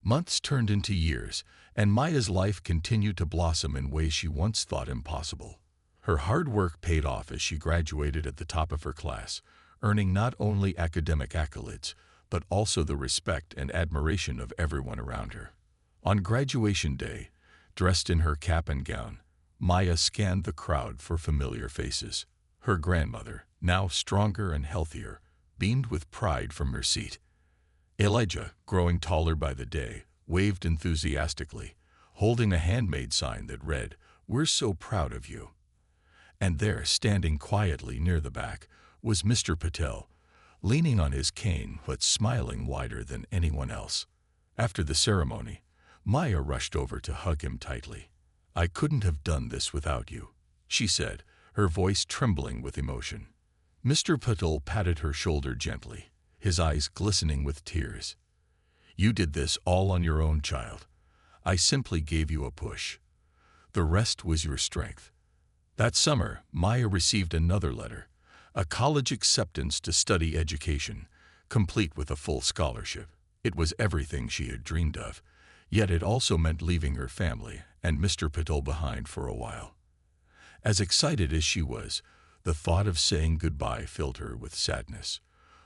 Months turned into years, and Maya's life continued to blossom in ways she once thought impossible. Her hard work paid off as she graduated at the top of her class, earning not only academic accolades, but also the respect and admiration of everyone around her. On graduation day, dressed in her cap and gown, Maya scanned the crowd for familiar faces. Her grandmother, now stronger and healthier, beamed with pride from her seat. Elijah, growing taller by the day, waved enthusiastically, holding a handmade sign that read, "We're so proud of you." And there, standing quietly near the back, was Mr. Patel, leaning on his cane but smiling wider than anyone else. After the ceremony, Maya rushed over to hug him tightly. "I couldn't have done this without you," she said, her voice trembling with emotion. Mr. Patel patted her shoulder gently, his eyes glistening with tears. "You did this all on your own, child. I simply gave you a push. The rest was your strength." That summer, Maya received another letter, a college acceptance to study education, complete with a full scholarship. It was everything she had dreamed of, yet it also meant leaving her family and Mr. Patel behind for a while. As excited as she was, the thought of saying goodbye filled her with sadness.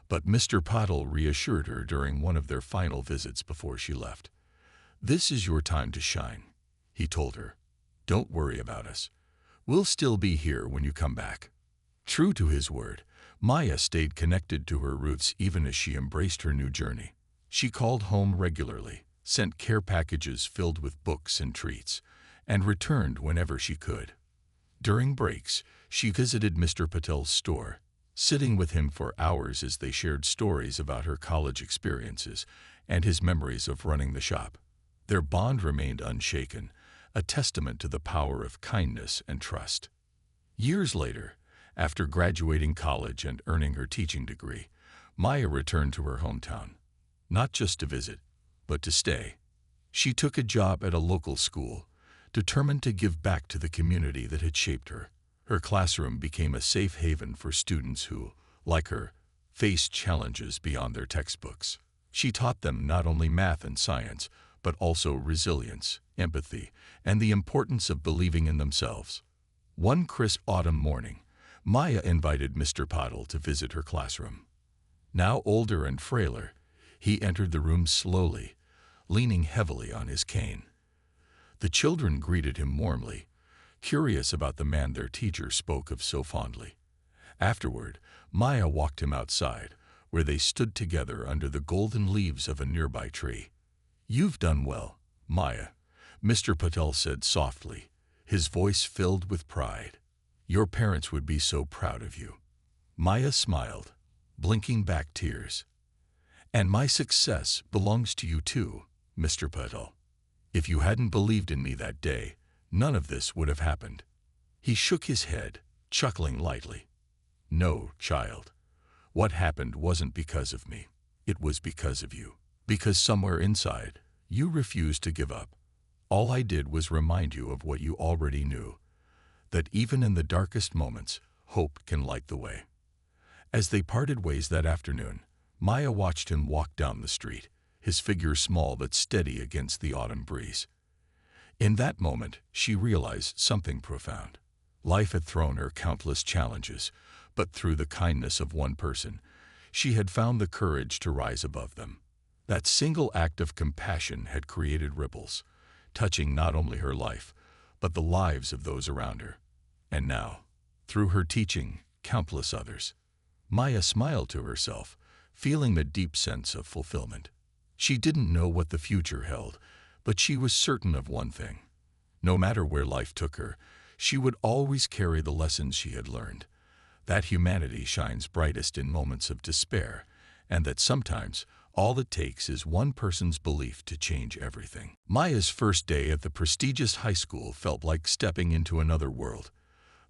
But Mr. Patel reassured her during one of their final visits before she left. "This is your time to shine," he told her. "Don't worry about us. We'll still be here when you come back." True to his word, Maya stayed connected to her roots even as she embraced her new journey. She called home regularly, sent care packages filled with books and treats, and returned whenever she could. During breaks, she visited Mr. Patel's store, sitting with him for hours as they shared stories about her college experiences and his memories of running the shop. Their bond remained unshaken, a testament to the power of kindness and trust. Years later, after graduating college and earning her teaching degree, Maya returned to her hometown, not just to visit, but to stay. She took a job at a local school, determined to give back to the community that had shaped her. Her classroom became a safe haven for students who, like her, faced challenges beyond their textbooks. She taught them not only math and science, but also resilience, empathy, and the importance of believing in themselves. One crisp autumn morning, Maya invited Mr. Patel to visit her classroom. Now older and frailer, he entered the room slowly, leaning heavily on his cane. The children greeted him warmly, curious about the man their teacher spoke of so fondly. Afterward, Maya walked him outside, where they stood together under the golden leaves of a nearby tree. "You've done well, Maya," Mr. Patel said softly, his voice filled with pride. "Your parents would be so proud of you." Maya smiled, blinking back tears. "And my success belongs to you too, Mr. Patel. If you hadn't believed in me that day, none of this would have happened." He shook his head, chuckling lightly. "No, child. What happened wasn't because of me. It was because of you. Because somewhere inside, you refused to give up. All I did was remind you of what you already knew, that even in the darkest moments, hope can light the way." As they parted ways that afternoon, Maya watched him walk down the street, his figure small but steady against the autumn breeze. In that moment, she realized something profound. Life had thrown her countless challenges, but through the kindness of one person, she had found the courage to rise above them. That single act of compassion had created ripples, touching not only her life, but the lives of those around her. And now, through her teaching, countless others. Maya smiled to herself, feeling the deep sense of fulfillment. She didn't know what the future held, but she was certain of one thing. No matter where life took her, she would always carry the lessons she had learned. That humanity shines brightest in moments of despair, and that sometimes all it takes is one person's belief to change everything. Maya's first day at the prestigious high school felt like stepping into another world.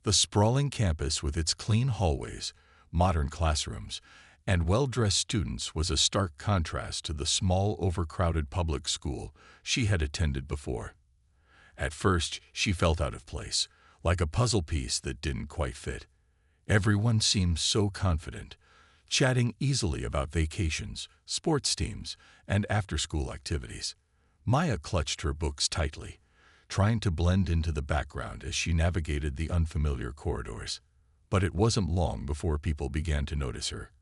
The sprawling campus with its clean hallways, modern classrooms, and well-dressed students was a stark contrast to the small, overcrowded public school she had attended before. At first, she felt out of place, like a puzzle piece that didn't quite fit. Everyone seemed so confident, chatting easily about vacations, sports teams, and after-school activities. Maya clutched her books tightly, trying to blend into the background as she navigated the unfamiliar corridors. But it wasn't long before people began to notice her.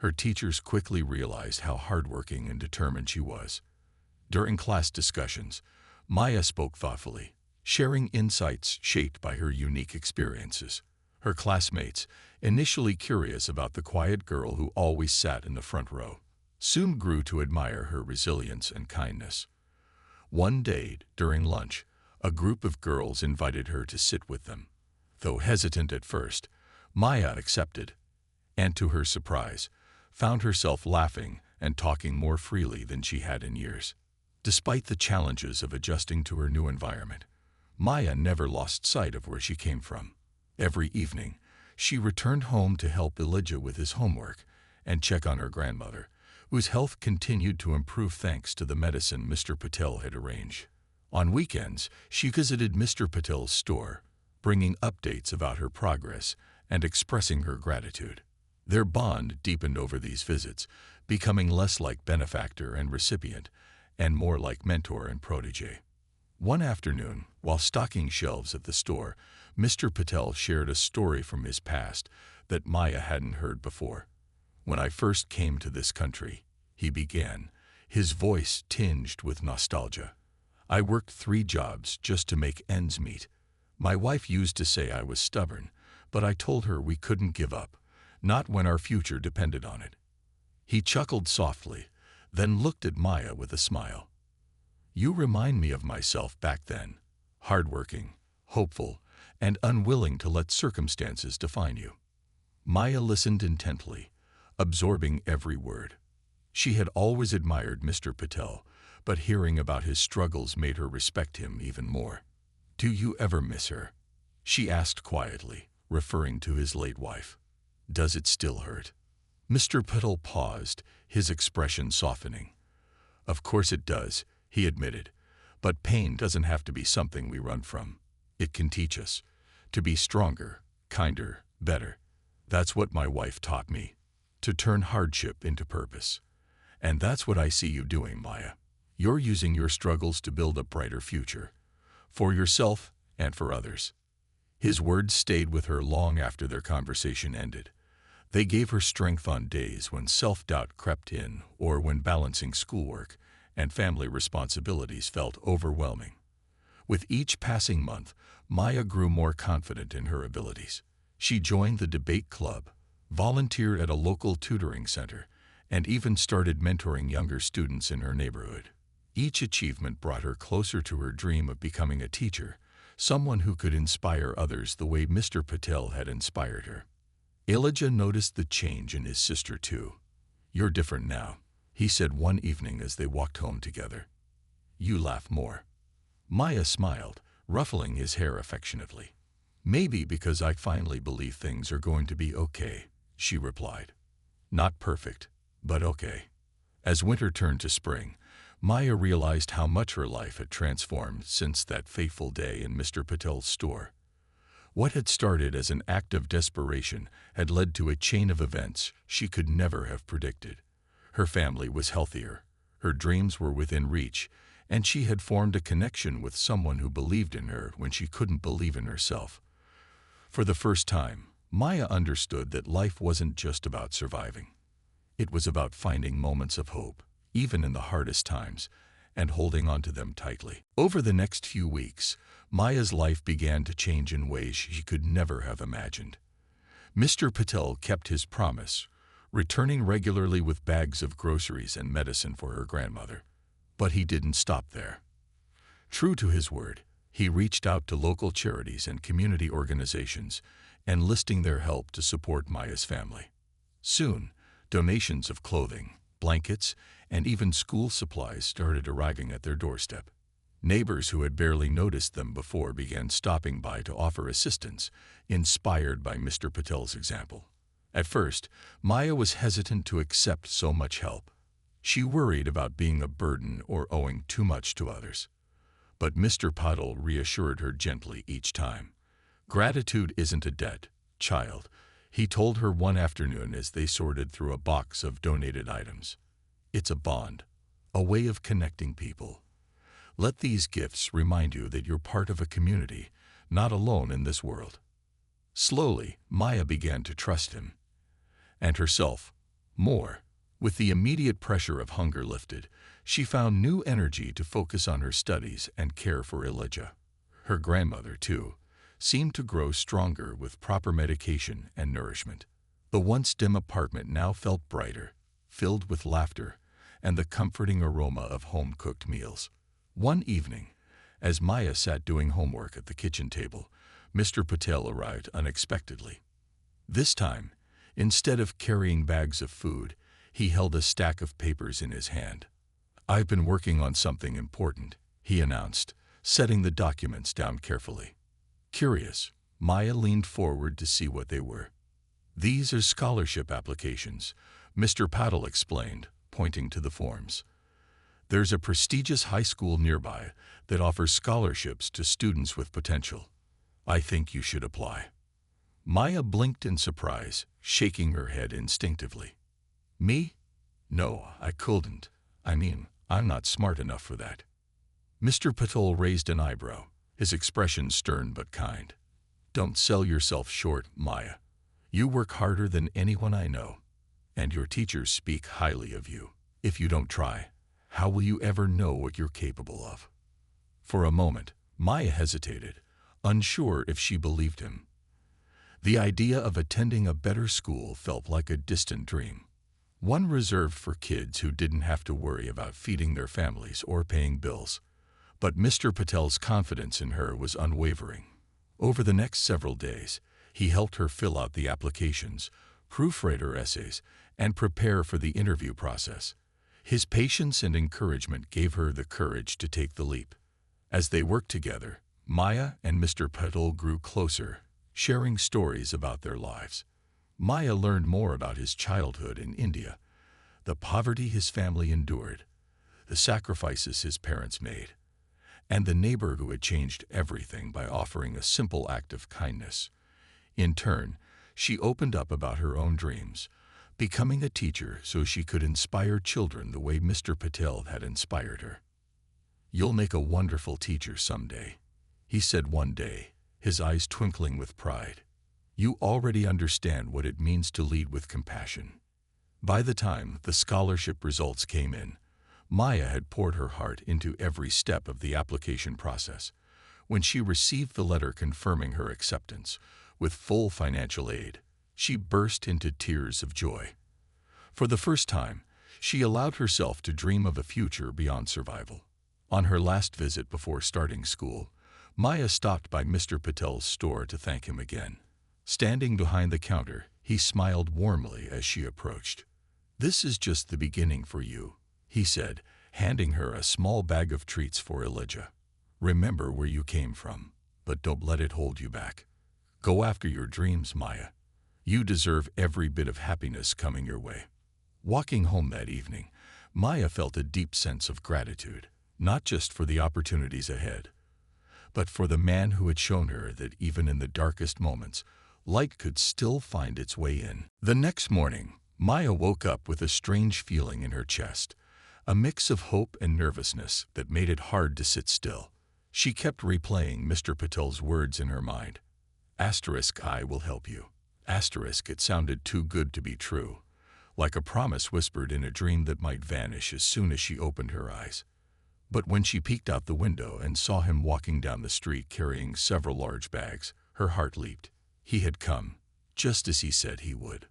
Her teachers quickly realized how hardworking and determined she was. During class discussions, Maya spoke thoughtfully, sharing insights shaped by her unique experiences. Her classmates, initially curious about the quiet girl who always sat in the front row, soon grew to admire her resilience and kindness. One day, during lunch, a group of girls invited her to sit with them. Though hesitant at first, Maya accepted, and to her surprise, found herself laughing and talking more freely than she had in years. Despite the challenges of adjusting to her new environment, Maya never lost sight of where she came from. Every evening, she returned home to help Elijah with his homework and check on her grandmother, whose health continued to improve thanks to the medicine Mr. Patel had arranged. On weekends, she visited Mr. Patel's store, bringing updates about her progress and expressing her gratitude. Their bond deepened over these visits, becoming less like benefactor and recipient and more like mentor and protege. One afternoon, while stocking shelves at the store, Mr. Patel shared a story from his past that Maya hadn't heard before. "When I first came to this country," he began, his voice tinged with nostalgia, "I worked 3 jobs just to make ends meet. My wife used to say I was stubborn, but I told her we couldn't give up, not when our future depended on it." He chuckled softly, then looked at Maya with a smile. "You remind me of myself back then, hardworking, hopeful, and unwilling to let circumstances define you." Maya listened intently, absorbing every word. She had always admired Mr. Patel, but hearing about his struggles made her respect him even more. "Do you ever miss her?" she asked quietly, referring to his late wife. "Does it still hurt?" Mr. Patel paused, his expression softening. "Of course it does," he admitted, "but pain doesn't have to be something we run from. It can teach us to be stronger, kinder, better. That's what my wife taught me, to turn hardship into purpose. And that's what I see you doing, Maya. You're using your struggles to build a brighter future, for yourself and for others." His words stayed with her long after their conversation ended. They gave her strength on days when self-doubt crept in or when balancing schoolwork and family responsibilities felt overwhelming. With each passing month, Maya grew more confident in her abilities. She joined the debate club, volunteered at a local tutoring center, and even started mentoring younger students in her neighborhood. Each achievement brought her closer to her dream of becoming a teacher, someone who could inspire others the way Mr. Patel had inspired her. Elijah noticed the change in his sister too. "You're different now," he said one evening as they walked home together. "You laugh more." Maya smiled, ruffling his hair affectionately. "Maybe because I finally believe things are going to be okay," she replied. "Not perfect, but okay." As winter turned to spring, Maya realized how much her life had transformed since that fateful day in Mr. Patel's store. What had started as an act of desperation had led to a chain of events she could never have predicted. Her family was healthier, her dreams were within reach, and she had formed a connection with someone who believed in her when she couldn't believe in herself. For the first time, Maya understood that life wasn't just about surviving. It was about finding moments of hope, even in the hardest times, and holding on to them tightly. Over the next few weeks, Maya's life began to change in ways she could never have imagined. Mr. Patel kept his promise, returning regularly with bags of groceries and medicine for her grandmother. But he didn't stop there. True to his word, he reached out to local charities and community organizations, enlisting their help to support Maya's family. Soon, donations of clothing, blankets, and even school supplies started arriving at their doorstep. Neighbors who had barely noticed them before began stopping by to offer assistance, inspired by Mr. Patel's example. At first, Maya was hesitant to accept so much help. She worried about being a burden or owing too much to others. But Mr. Patel reassured her gently each time. "Gratitude isn't a debt, child," he told her one afternoon as they sorted through a box of donated items. "It's a bond, a way of connecting people. Let these gifts remind you that you're part of a community, not alone in this world. Slowly, Maya began to trust him, and herself, more. With the immediate pressure of hunger lifted, she found new energy to focus on her studies and care for Elijah. Her grandmother, too, seemed to grow stronger with proper medication and nourishment. The once dim apartment now felt brighter, filled with laughter and the comforting aroma of home-cooked meals. One evening, as Maya sat doing homework at the kitchen table, Mr. Patel arrived unexpectedly. This time, instead of carrying bags of food, he held a stack of papers in his hand. "I've been working on something important," he announced, setting the documents down carefully. Curious, Maya leaned forward to see what they were. "These are scholarship applications," Mr. Patel explained, pointing to the forms. "There's a prestigious high school nearby that offers scholarships to students with potential. I think you should apply." Maya blinked in surprise, shaking her head instinctively. "Me? No, I couldn't. I'm not smart enough for that." Mr. Patel raised an eyebrow, his expression stern but kind. "Don't sell yourself short, Maya. You work harder than anyone I know, and your teachers speak highly of you. If you don't try, how will you ever know what you're capable of?" For a moment, Maya hesitated, unsure if she believed him. The idea of attending a better school felt like a distant dream, one reserved for kids who didn't have to worry about feeding their families or paying bills. But Mr. Patel's confidence in her was unwavering. Over the next several days, he helped her fill out the applications, proofread her essays, and prepare for the interview process. His patience and encouragement gave her the courage to take the leap. As they worked together, Maya and Mr. Patel grew closer, sharing stories about their lives. Maya learned more about his childhood in India, the poverty his family endured, the sacrifices his parents made, and the neighbor who had changed everything by offering a simple act of kindness. In turn, she opened up about her own dreams, becoming a teacher so she could inspire children the way Mr. Patel had inspired her. "You'll make a wonderful teacher someday," he said one day, his eyes twinkling with pride. "You already understand what it means to lead with compassion." By the time the scholarship results came in, Maya had poured her heart into every step of the application process. When she received the letter confirming her acceptance, with full financial aid, she burst into tears of joy. For the first time, she allowed herself to dream of a future beyond survival. On her last visit before starting school, Maya stopped by Mr. Patel's store to thank him again. Standing behind the counter, he smiled warmly as she approached. "This is just the beginning for you," he said, handing her a small bag of treats for Elijah. "Remember where you came from, but don't let it hold you back. Go after your dreams, Maya. You deserve every bit of happiness coming your way." Walking home that evening, Maya felt a deep sense of gratitude, not just for the opportunities ahead, but for the man who had shown her that even in the darkest moments, light could still find its way in. The next morning, Maya woke up with a strange feeling in her chest, a mix of hope and nervousness that made it hard to sit still. She kept replaying Mr. Patel's words in her mind. "I will help you." It sounded too good to be true, like a promise whispered in a dream that might vanish as soon as she opened her eyes. But when she peeked out the window and saw him walking down the street carrying several large bags, her heart leaped. He had come, just as he said he would.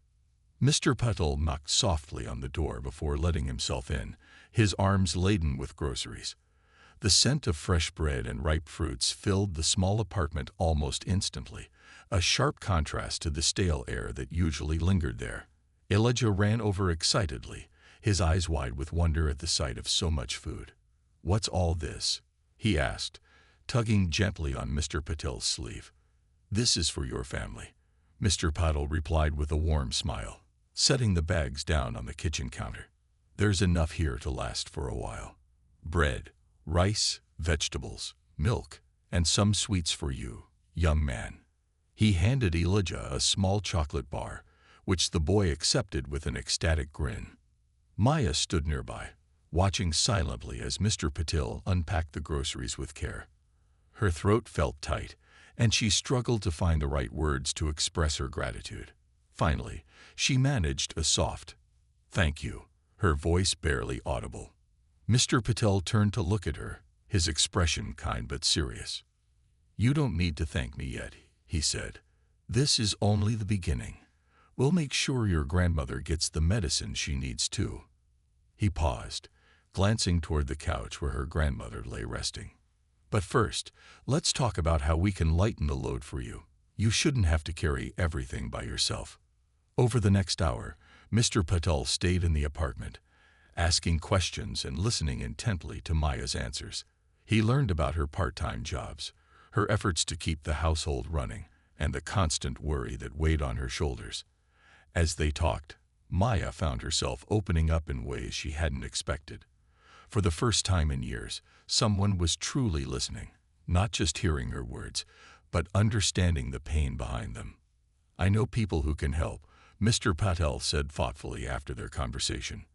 Mr. Patel knocked softly on the door before letting himself in, his arms laden with groceries. The scent of fresh bread and ripe fruits filled the small apartment almost instantly, a sharp contrast to the stale air that usually lingered there. Elijah ran over excitedly, his eyes wide with wonder at the sight of so much food. "What's all this?" he asked, tugging gently on Mr. Patel's sleeve. "This is for your family," Mr. Patel replied with a warm smile, setting the bags down on the kitchen counter. "There's enough here to last for a while. Bread, rice, vegetables, milk, and some sweets for you, young man." He handed Elijah a small chocolate bar, which the boy accepted with an ecstatic grin. Maya stood nearby, watching silently as Mr. Patil unpacked the groceries with care. Her throat felt tight, and she struggled to find the right words to express her gratitude. Finally, she managed a soft, "Thank you," her voice barely audible. Mr. Patil turned to look at her, his expression kind but serious. "You don't need to thank me yet," he said. "This is only the beginning. We'll make sure your grandmother gets the medicine she needs too." He paused, glancing toward the couch where her grandmother lay resting. "But first, let's talk about how we can lighten the load for you. You shouldn't have to carry everything by yourself." Over the next hour, Mr. Patel stayed in the apartment, asking questions and listening intently to Maya's answers. He learned about her part-time jobs, her efforts to keep the household running, and the constant worry that weighed on her shoulders. As they talked, Maya found herself opening up in ways she hadn't expected. For the first time in years, someone was truly listening, not just hearing her words, but understanding the pain behind them. "I know people who can help," Mr. Patel said thoughtfully after their conversation.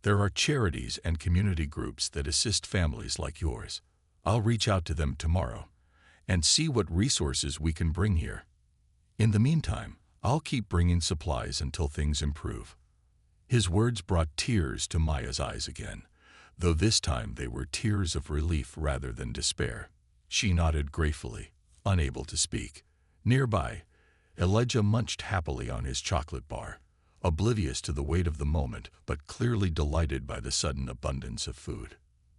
"There are charities and community groups that assist families like yours. I'll reach out to them tomorrow and see what resources we can bring here. In the meantime, I'll keep bringing supplies until things improve." His words brought tears to Maya's eyes again, though this time they were tears of relief rather than despair. She nodded gratefully, unable to speak. Nearby, Elijah munched happily on his chocolate bar, oblivious to the weight of the moment but clearly delighted by the sudden abundance of food.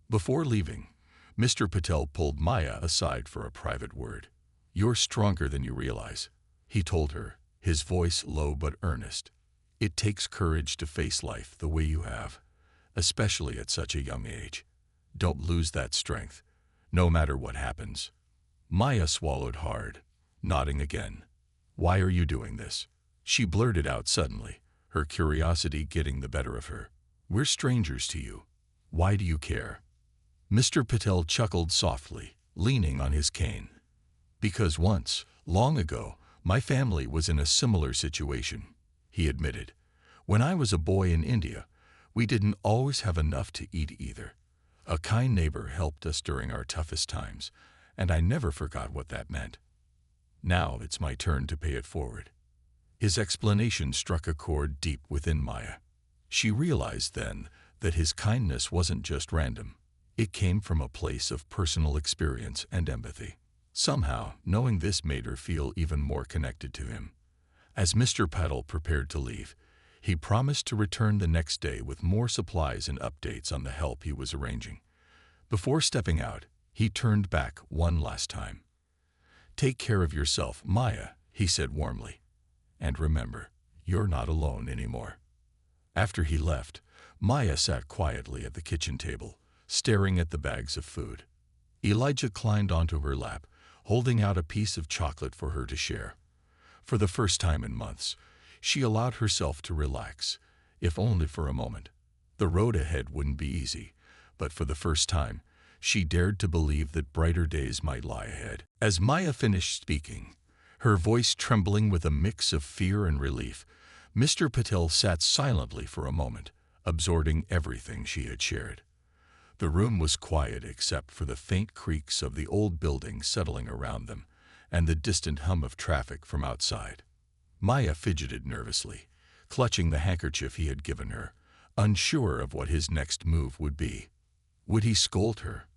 Before leaving, Mr. Patel pulled Maya aside for a private word. "You're stronger than you realize," he told her, his voice low but earnest. "It takes courage to face life the way you have, especially at such a young age. Don't lose that strength, no matter what happens." Maya swallowed hard, nodding again. "Why are you doing this?" she blurted out suddenly, her curiosity getting the better of her. "We're strangers to you. Why do you care?" Mr. Patel chuckled softly, leaning on his cane. "Because once, long ago, my family was in a similar situation," he admitted. "When I was a boy in India, we didn't always have enough to eat either. A kind neighbor helped us during our toughest times, and I never forgot what that meant. Now it's my turn to pay it forward." His explanation struck a chord deep within Maya. She realized then that his kindness wasn't just random. It came from a place of personal experience and empathy. Somehow, knowing this made her feel even more connected to him. As Mr. Patel prepared to leave, he promised to return the next day with more supplies and updates on the help he was arranging. Before stepping out, he turned back one last time. "Take care of yourself, Maya," he said warmly. "And remember, you're not alone anymore." After he left, Maya sat quietly at the kitchen table, staring at the bags of food. Elijah climbed onto her lap, holding out a piece of chocolate for her to share. For the first time in months, she allowed herself to relax, if only for a moment. The road ahead wouldn't be easy, but for the first time, she dared to believe that brighter days might lie ahead. As Maya finished speaking, her voice trembling with a mix of fear and relief, Mr. Patel sat silently for a moment, absorbing everything she had shared. The room was quiet except for the faint creaks of the old building settling around them and the distant hum of traffic from outside. Maya fidgeted nervously, clutching the handkerchief he had given her, unsure of what his next move would be. Would he scold her?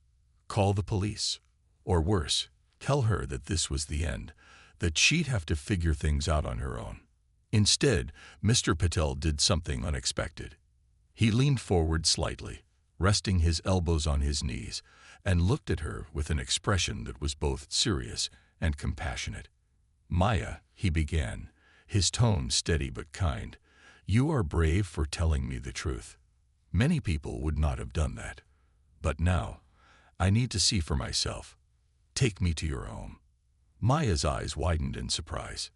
Call the police? Or worse, tell her that this was the end, that she'd have to figure things out on her own? Instead, Mr. Patel did something unexpected. He leaned forward slightly, resting his elbows on his knees, and looked at her with an expression that was both serious and compassionate. "Maya," he began, his tone steady but kind, "you are brave for telling me the truth. Many people would not have done that. But now, I need to see for myself. Take me to your home." Maya's eyes widened in surprise.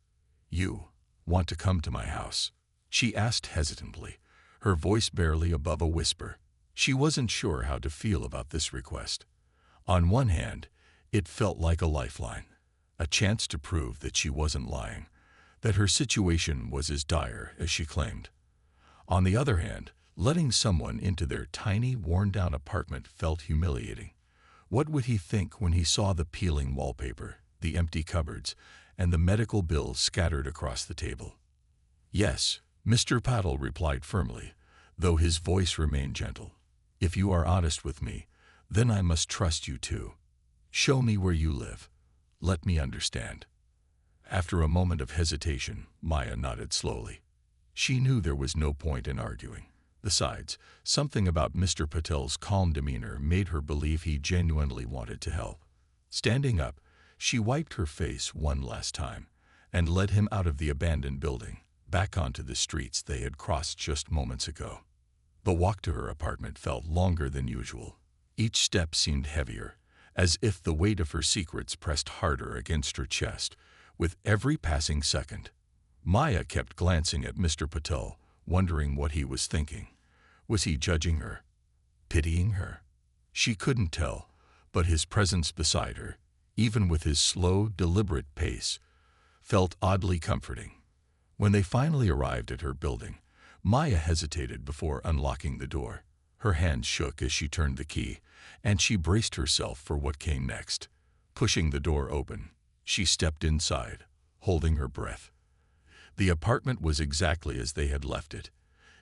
"You want to come to my house?" she asked hesitantly, her voice barely above a whisper. She wasn't sure how to feel about this request. On one hand, it felt like a lifeline, a chance to prove that she wasn't lying, that her situation was as dire as she claimed. On the other hand, Letting someone into their tiny, worn-down apartment felt humiliating. What would he think when he saw the peeling wallpaper, the empty cupboards, and the medical bills scattered across the table? "Yes," Mr. Paddle replied firmly, though his voice remained gentle. "If you are honest with me, then I must trust you too. Show me where you live. Let me understand." After a moment of hesitation, Maya nodded slowly. She knew there was no point in arguing. Besides, something about Mr. Patel's calm demeanor made her believe he genuinely wanted to help. Standing up, she wiped her face one last time and led him out of the abandoned building, back onto the streets they had crossed just moments ago. The walk to her apartment felt longer than usual. Each step seemed heavier, as if the weight of her secrets pressed harder against her chest with every passing second. Maya kept glancing at Mr. Patel, wondering what he was thinking. Was he judging her? Pitying her? She couldn't tell, but his presence beside her, even with his slow, deliberate pace, felt oddly comforting. When they finally arrived at her building, Maya hesitated before unlocking the door. Her hands shook as she turned the key, and she braced herself for what came next. Pushing the door open, she stepped inside, holding her breath. The apartment was exactly as they had left it,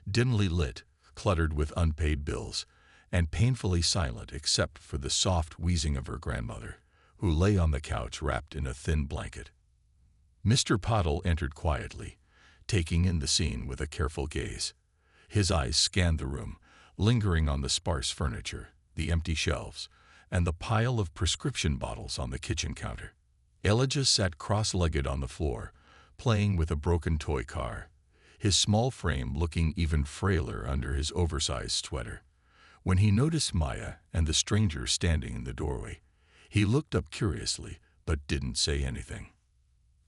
dimly lit, cluttered with unpaid bills, and painfully silent except for the soft wheezing of her grandmother, who lay on the couch wrapped in a thin blanket. Mr. Pottle entered quietly, taking in the scene with a careful gaze. His eyes scanned the room, lingering on the sparse furniture, the empty shelves, and the pile of prescription bottles on the kitchen counter. Elijah sat cross-legged on the floor, playing with a broken toy car, his small frame looking even frailer under his oversized sweater. When he noticed Maya and the stranger standing in the doorway, he looked up curiously but didn't say anything.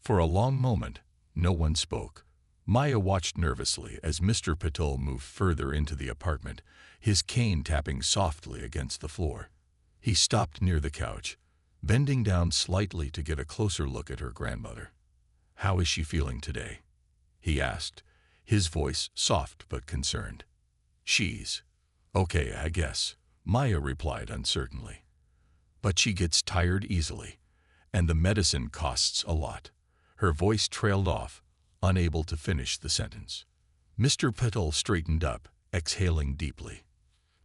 For a long moment, no one spoke. Maya watched nervously as Mr. Patel moved further into the apartment, his cane tapping softly against the floor. He stopped near the couch, bending down slightly to get a closer look at her grandmother. "How is she feeling today?" he asked, his voice soft but concerned. "She's okay, I guess," Maya replied uncertainly. "But she gets tired easily, and the medicine costs a lot." Her voice trailed off, unable to finish the sentence. Mr. Patel straightened up, exhaling deeply.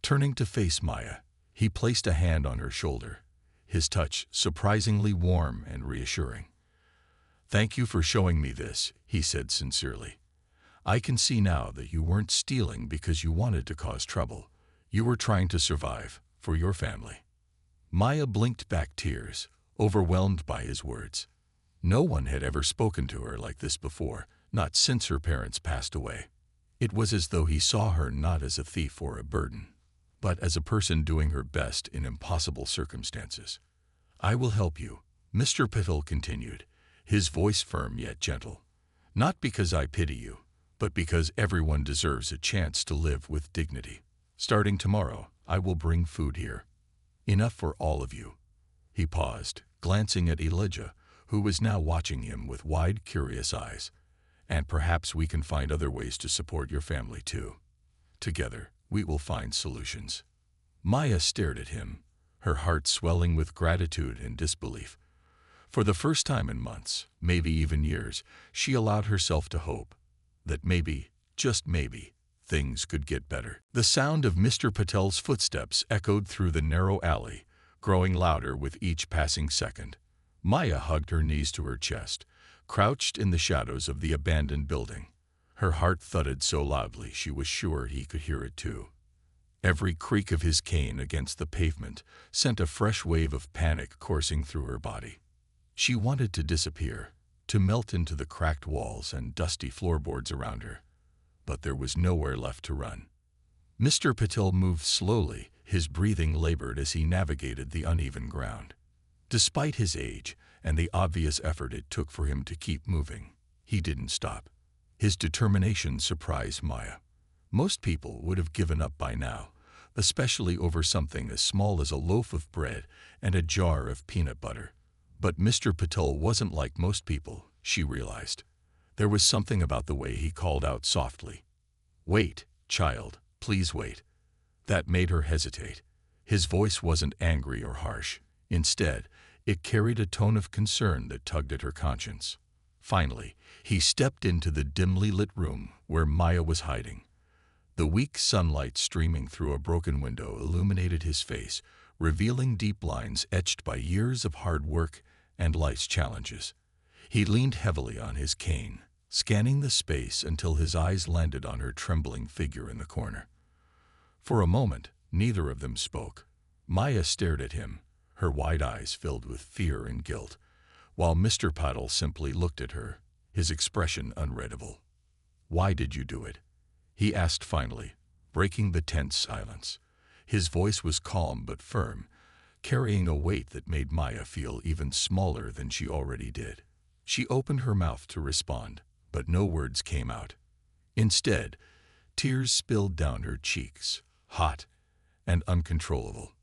Turning to face Maya, he placed a hand on her shoulder, his touch surprisingly warm and reassuring. "Thank you for showing me this," he said sincerely. "I can see now that you weren't stealing because you wanted to cause trouble. You were trying to survive for your family." Maya blinked back tears, overwhelmed by his words. No one had ever spoken to her like this before, not since her parents passed away. It was as though he saw her not as a thief or a burden, but as a person doing her best in impossible circumstances. "I will help you," Mr. Patel continued, his voice firm yet gentle. "Not because I pity you, but because everyone deserves a chance to live with dignity. Starting tomorrow, I will bring food here. Enough for all of you." He paused, glancing at Elijah, who was now watching him with wide, curious eyes. "And perhaps we can find other ways to support your family too. Together, we will find solutions." Maya stared at him, her heart swelling with gratitude and disbelief. For the first time in months, maybe even years, she allowed herself to hope that maybe, just maybe, things could get better. The sound of Mr. Patel's footsteps echoed through the narrow alley, growing louder with each passing second. Maya hugged her knees to her chest, crouched in the shadows of the abandoned building. Her heart thudded so loudly she was sure he could hear it too. Every creak of his cane against the pavement sent a fresh wave of panic coursing through her body. She wanted to disappear, to melt into the cracked walls and dusty floorboards around her, but there was nowhere left to run. Mr. Patel moved slowly, his breathing labored as he navigated the uneven ground. Despite his age and the obvious effort it took for him to keep moving, he didn't stop. His determination surprised Maya. Most people would have given up by now, especially over something as small as a loaf of bread and a jar of peanut butter. But Mr. Patel wasn't like most people, she realized. There was something about the way he called out softly, "Wait, child, Please wait." That made her hesitate. His voice wasn't angry or harsh. Instead, it carried a tone of concern that tugged at her conscience. Finally, he stepped into the dimly lit room where Maya was hiding. The weak sunlight streaming through a broken window illuminated his face, revealing deep lines etched by years of hard work and life's challenges. He leaned heavily on his cane, scanning the space until his eyes landed on her trembling figure in the corner. For a moment, neither of them spoke. Maya stared at him, her wide eyes filled with fear and guilt, while Mr. Patel simply looked at her, his expression unreadable. "Why did you do it?" he asked finally, breaking the tense silence. His voice was calm but firm, carrying a weight that made Maya feel even smaller than she already did. She opened her mouth to respond, but no words came out. Instead, tears spilled down her cheeks, hot and uncontrollable.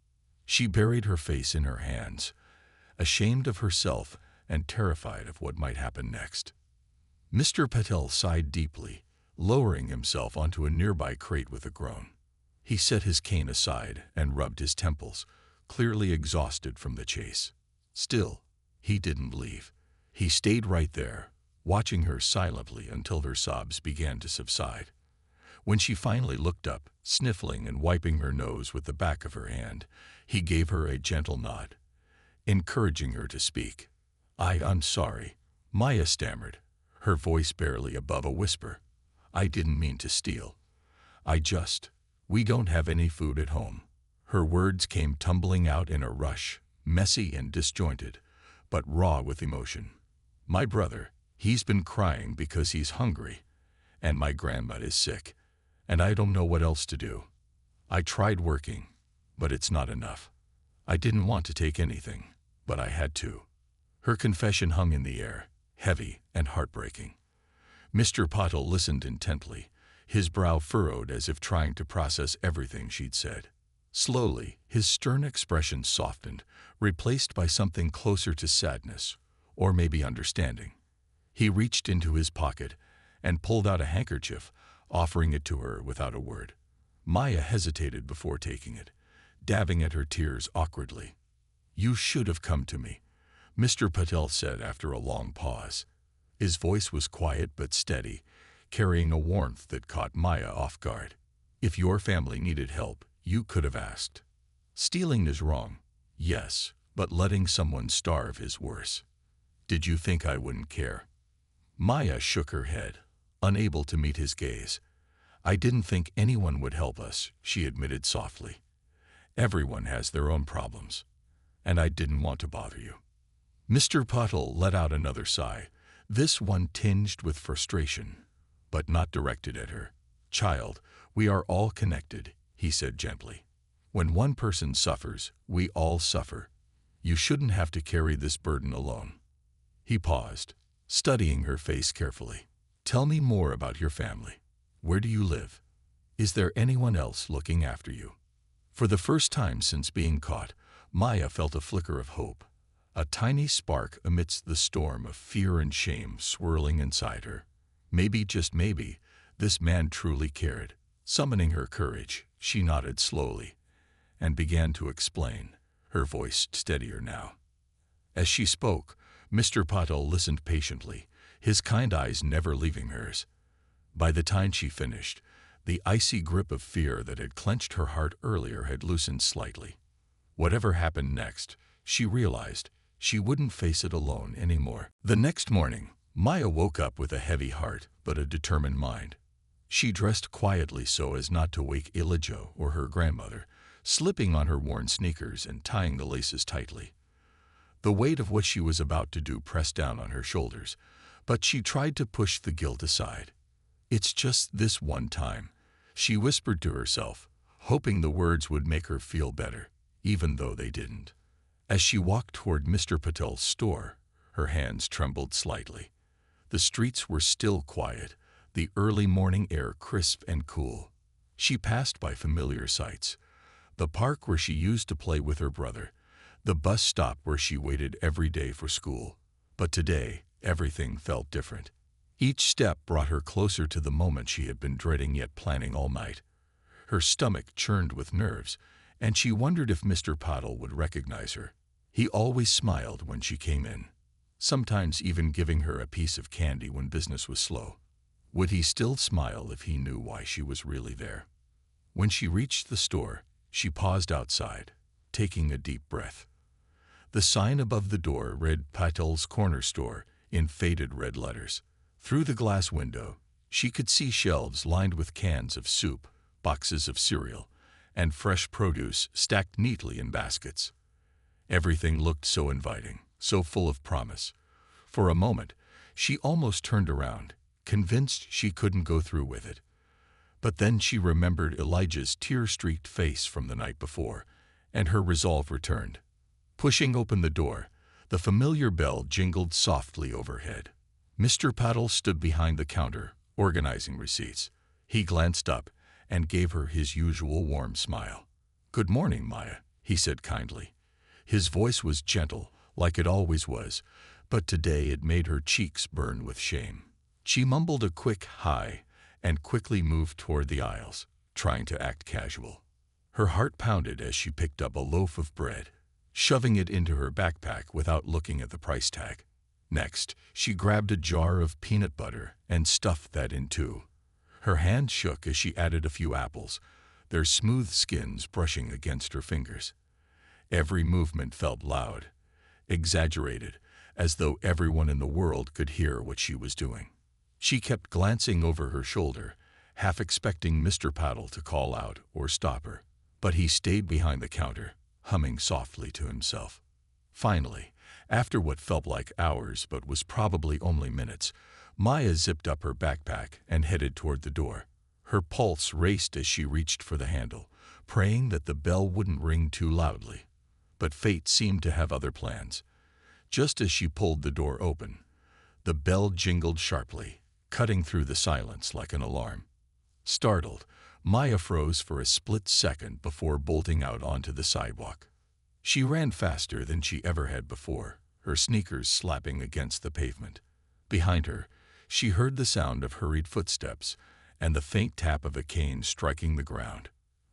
She buried her face in her hands, ashamed of herself and terrified of what might happen next. Mr. Patel sighed deeply, lowering himself onto a nearby crate with a groan. He set his cane aside and rubbed his temples, clearly exhausted from the chase. Still, he didn't leave. He stayed right there, watching her silently until her sobs began to subside. When she finally looked up, sniffling and wiping her nose with the back of her hand, he gave her a gentle nod, encouraging her to speak. I'm sorry," Maya stammered, her voice barely above a whisper. "I didn't mean to steal. We don't have any food at home." Her words came tumbling out in a rush, messy and disjointed, but raw with emotion. "My brother, he's been crying because he's hungry, and my grandma is sick, and I don't know what else to do. I tried working, but it's not enough. I didn't want to take anything, but I had to." Her confession hung in the air, heavy and heartbreaking. Mr. Patel listened intently, his brow furrowed as if trying to process everything she'd said. Slowly, his stern expression softened, replaced by something closer to sadness, or maybe understanding. He reached into his pocket and pulled out a handkerchief, offering it to her without a word. Maya hesitated before taking it, dabbing at her tears awkwardly. "You should have come to me," Mr. Patel said after a long pause. His voice was quiet but steady, carrying a warmth that caught Maya off guard. "If your family needed help, you could have asked. Stealing is wrong, yes, but letting someone starve is worse. Did you think I wouldn't care?" Maya shook her head, unable to meet his gaze. "I didn't think anyone would help us," she admitted softly. "Everyone has their own problems, and I didn't want to bother you." Mr. Patel let out another sigh, this one tinged with frustration, but not directed at her. "Child, we are all connected," he said gently. "When one person suffers, we all suffer. You shouldn't have to carry this burden alone." He paused, studying her face carefully. "Tell me more about your family. Where do you live? Is there anyone else looking after you?" For the first time since being caught, Maya felt a flicker of hope, a tiny spark amidst the storm of fear and shame swirling inside her. Maybe, just maybe, this man truly cared. Summoning her courage, she nodded slowly and began to explain, her voice steadier now. As she spoke, Mr. Patel listened patiently, his kind eyes never leaving hers. By the time she finished, the icy grip of fear that had clenched her heart earlier had loosened slightly. Whatever happened next, she realized she wouldn't face it alone anymore. The next morning, Maya woke up with a heavy heart but a determined mind. She dressed quietly so as not to wake Elijah or her grandmother, slipping on her worn sneakers and tying the laces tightly. The weight of what she was about to do pressed down on her shoulders, but she tried to push the guilt aside. "It's just this one time," she whispered to herself, hoping the words would make her feel better, even though they didn't. As she walked toward Mr. Patel's store, her hands trembled slightly. The streets were still quiet, the early morning air crisp and cool. She passed by familiar sights: the park where she used to play with her brother, the bus stop where she waited every day for school. But today, everything felt different. Each step brought her closer to the moment she had been dreading yet planning all night. Her stomach churned with nerves, and she wondered if Mr. Pottle would recognize her. He always smiled when she came in, sometimes even giving her a piece of candy when business was slow. Would he still smile if he knew why she was really there? When she reached the store, she paused outside, taking a deep breath. The sign above the door read Pattle's Corner Store in faded red letters. Through the glass window, she could see shelves lined with cans of soup, boxes of cereal, and fresh produce stacked neatly in baskets. Everything looked so inviting, so full of promise. For a moment, she almost turned around, convinced she couldn't go through with it. But then she remembered Elijah's tear-streaked face from the night before, and her resolve returned. Pushing open the door, the familiar bell jingled softly overhead. Mr. Pottle stood behind the counter, organizing receipts. He glanced up and gave her his usual warm smile. "Good morning, Maya," he said kindly. His voice was gentle, like it always was, but today it made her cheeks burn with shame. She mumbled a quick hi and quickly moved toward the aisles, trying to act casual. Her heart pounded as she picked up a loaf of bread, shoving it into her backpack without looking at the price tag. Next, she grabbed a jar of peanut butter and stuffed that in too. Her hand shook as she added a few apples, their smooth skins brushing against her fingers. Every movement felt loud, exaggerated, as though everyone in the world could hear what she was doing. She kept glancing over her shoulder, half expecting Mr. Pottle to call out or stop her, but he stayed behind the counter, humming softly to himself. Finally, after what felt like hours but was probably only minutes, Maya zipped up her backpack and headed toward the door. Her pulse raced as she reached for the handle, praying that the bell wouldn't ring too loudly. But fate seemed to have other plans. Just as she pulled the door open, the bell jingled sharply, cutting through the silence like an alarm. Startled, Maya froze for a split second before bolting out onto the sidewalk. She ran faster than she ever had before, her sneakers slapping against the pavement. Behind her, she heard the sound of hurried footsteps and the faint tap of a cane striking the ground.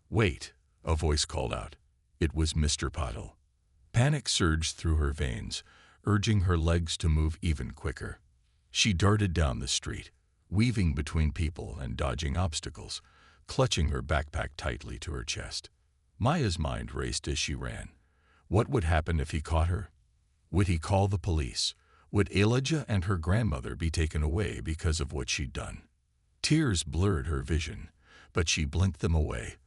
"Wait," a voice called out. It was Mr. Pottle. Panic surged through her veins, urging her legs to move even quicker. She darted down the street, weaving between people and dodging obstacles, clutching her backpack tightly to her chest. Maya's mind raced as she ran. What would happen if he caught her? Would he call the police? Would Elijah and her grandmother be taken away because of what she'd done? Tears blurred her vision, but she blinked them away,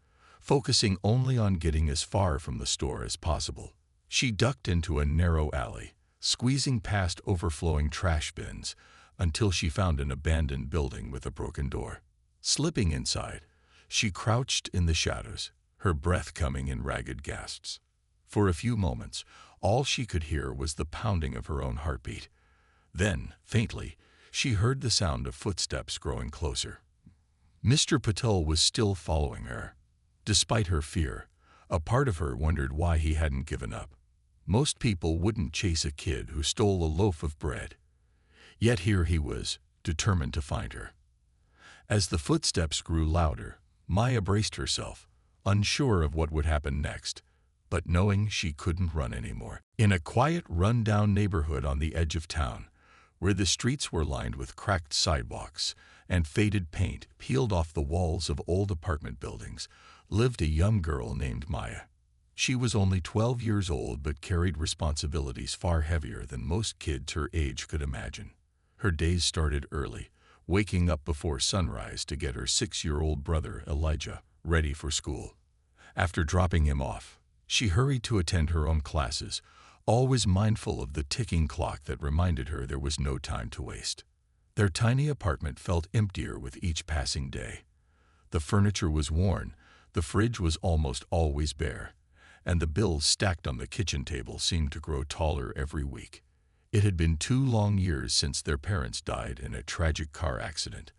focusing only on getting as far from the store as possible. She ducked into a narrow alley, squeezing past overflowing trash bins until she found an abandoned building with a broken door. Slipping inside, she crouched in the shadows, her breath coming in ragged gasps. For a few moments, all she could hear was the pounding of her own heartbeat. Then, faintly, she heard the sound of footsteps growing closer. Mr. Patel was still following her. Despite her fear, a part of her wondered why he hadn't given up. Most people wouldn't chase a kid who stole a loaf of bread. Yet here he was, determined to find her. As the footsteps grew louder, Maya braced herself, unsure of what would happen next, but knowing she couldn't run anymore. In a quiet, run-down neighborhood on the edge of town, where the streets were lined with cracked sidewalks and faded paint peeled off the walls of old apartment buildings, lived a young girl named Maya. She was only 12 years old but carried responsibilities far heavier than most kids her age could imagine. Her days started early, waking up before sunrise to get her 6-year-old brother, Elijah, ready for school. After dropping him off, she hurried to attend her own classes, always mindful of the ticking clock that reminded her there was no time to waste. Their tiny apartment felt emptier with each passing day. The furniture was worn, the fridge was almost always bare, and the bills stacked on the kitchen table seemed to grow taller every week. It had been 2 long years since their parents died in a tragic car accident,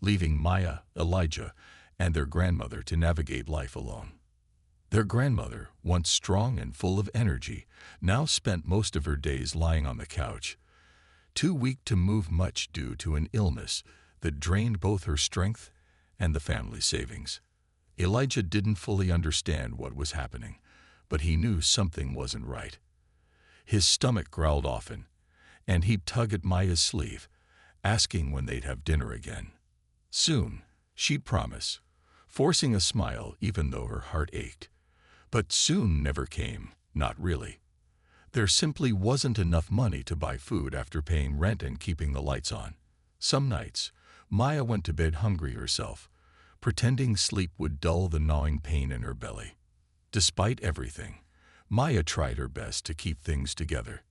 leaving Maya, Elijah, and their grandmother to navigate life alone. Their grandmother, once strong and full of energy, now spent most of her days lying on the couch, too weak to move much due to an illness that drained both her strength and the family savings. Elijah didn't fully understand what was happening, but he knew something wasn't right. His stomach growled often, and he'd tug at Maya's sleeve, asking when they'd have dinner again. Soon, she'd promise, forcing a smile even though her heart ached. But soon never came, not really. There simply wasn't enough money to buy food after paying rent and keeping the lights on. Some nights, Maya went to bed hungry herself, pretending sleep would dull the gnawing pain in her belly. Despite everything, Maya tried her best to keep things together.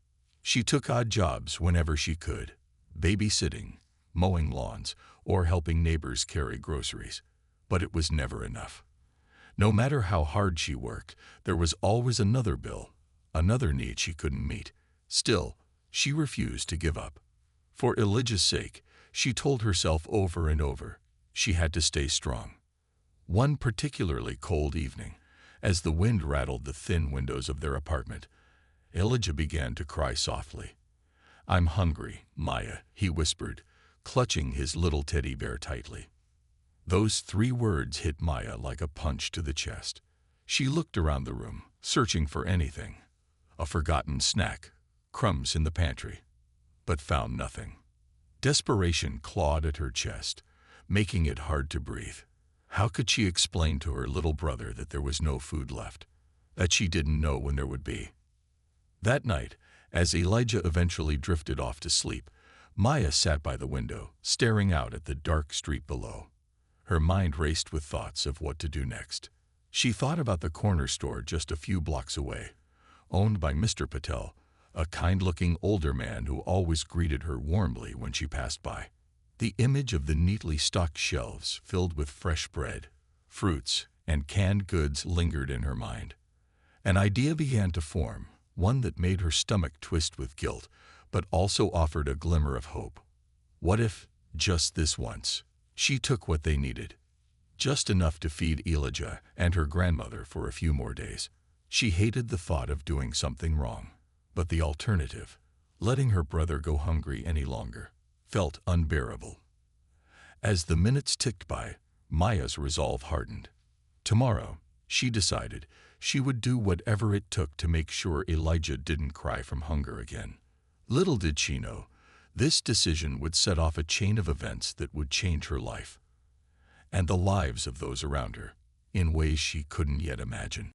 She took odd jobs whenever she could, babysitting, mowing lawns, or helping neighbors carry groceries. But it was never enough. No matter how hard she worked, there was always another bill, another need she couldn't meet. Still, she refused to give up. For Elijah's sake, she told herself over and over, she had to stay strong. One particularly cold evening, as the wind rattled the thin windows of their apartment, Elijah began to cry softly. "I'm hungry, Maya," he whispered, clutching his little teddy bear tightly. Those 3 words hit Maya like a punch to the chest. She looked around the room, searching for anything. A forgotten snack, crumbs in the pantry, but found nothing. Desperation clawed at her chest, making it hard to breathe. How could she explain to her little brother that there was no food left, that she didn't know when there would be? That night, as Elijah eventually drifted off to sleep, Maya sat by the window, staring out at the dark street below. Her mind raced with thoughts of what to do next. She thought about the corner store just a few blocks away, owned by Mr. Patel, a kind-looking older man who always greeted her warmly when she passed by. The image of the neatly stocked shelves filled with fresh bread, fruits, and canned goods lingered in her mind. An idea began to form, one that made her stomach twist with guilt, but also offered a glimmer of hope. What if, just this once, she took what they needed? Just enough to feed Elijah and her grandmother for a few more days. She hated the thought of doing something wrong, but the alternative, letting her brother go hungry any longer, felt unbearable. As the minutes ticked by, Maya's resolve hardened. Tomorrow, she decided, she would do whatever it took to make sure Elijah didn't cry from hunger again. Little did she know, this decision would set off a chain of events that would change her life, and the lives of those around her, in ways she couldn't yet imagine.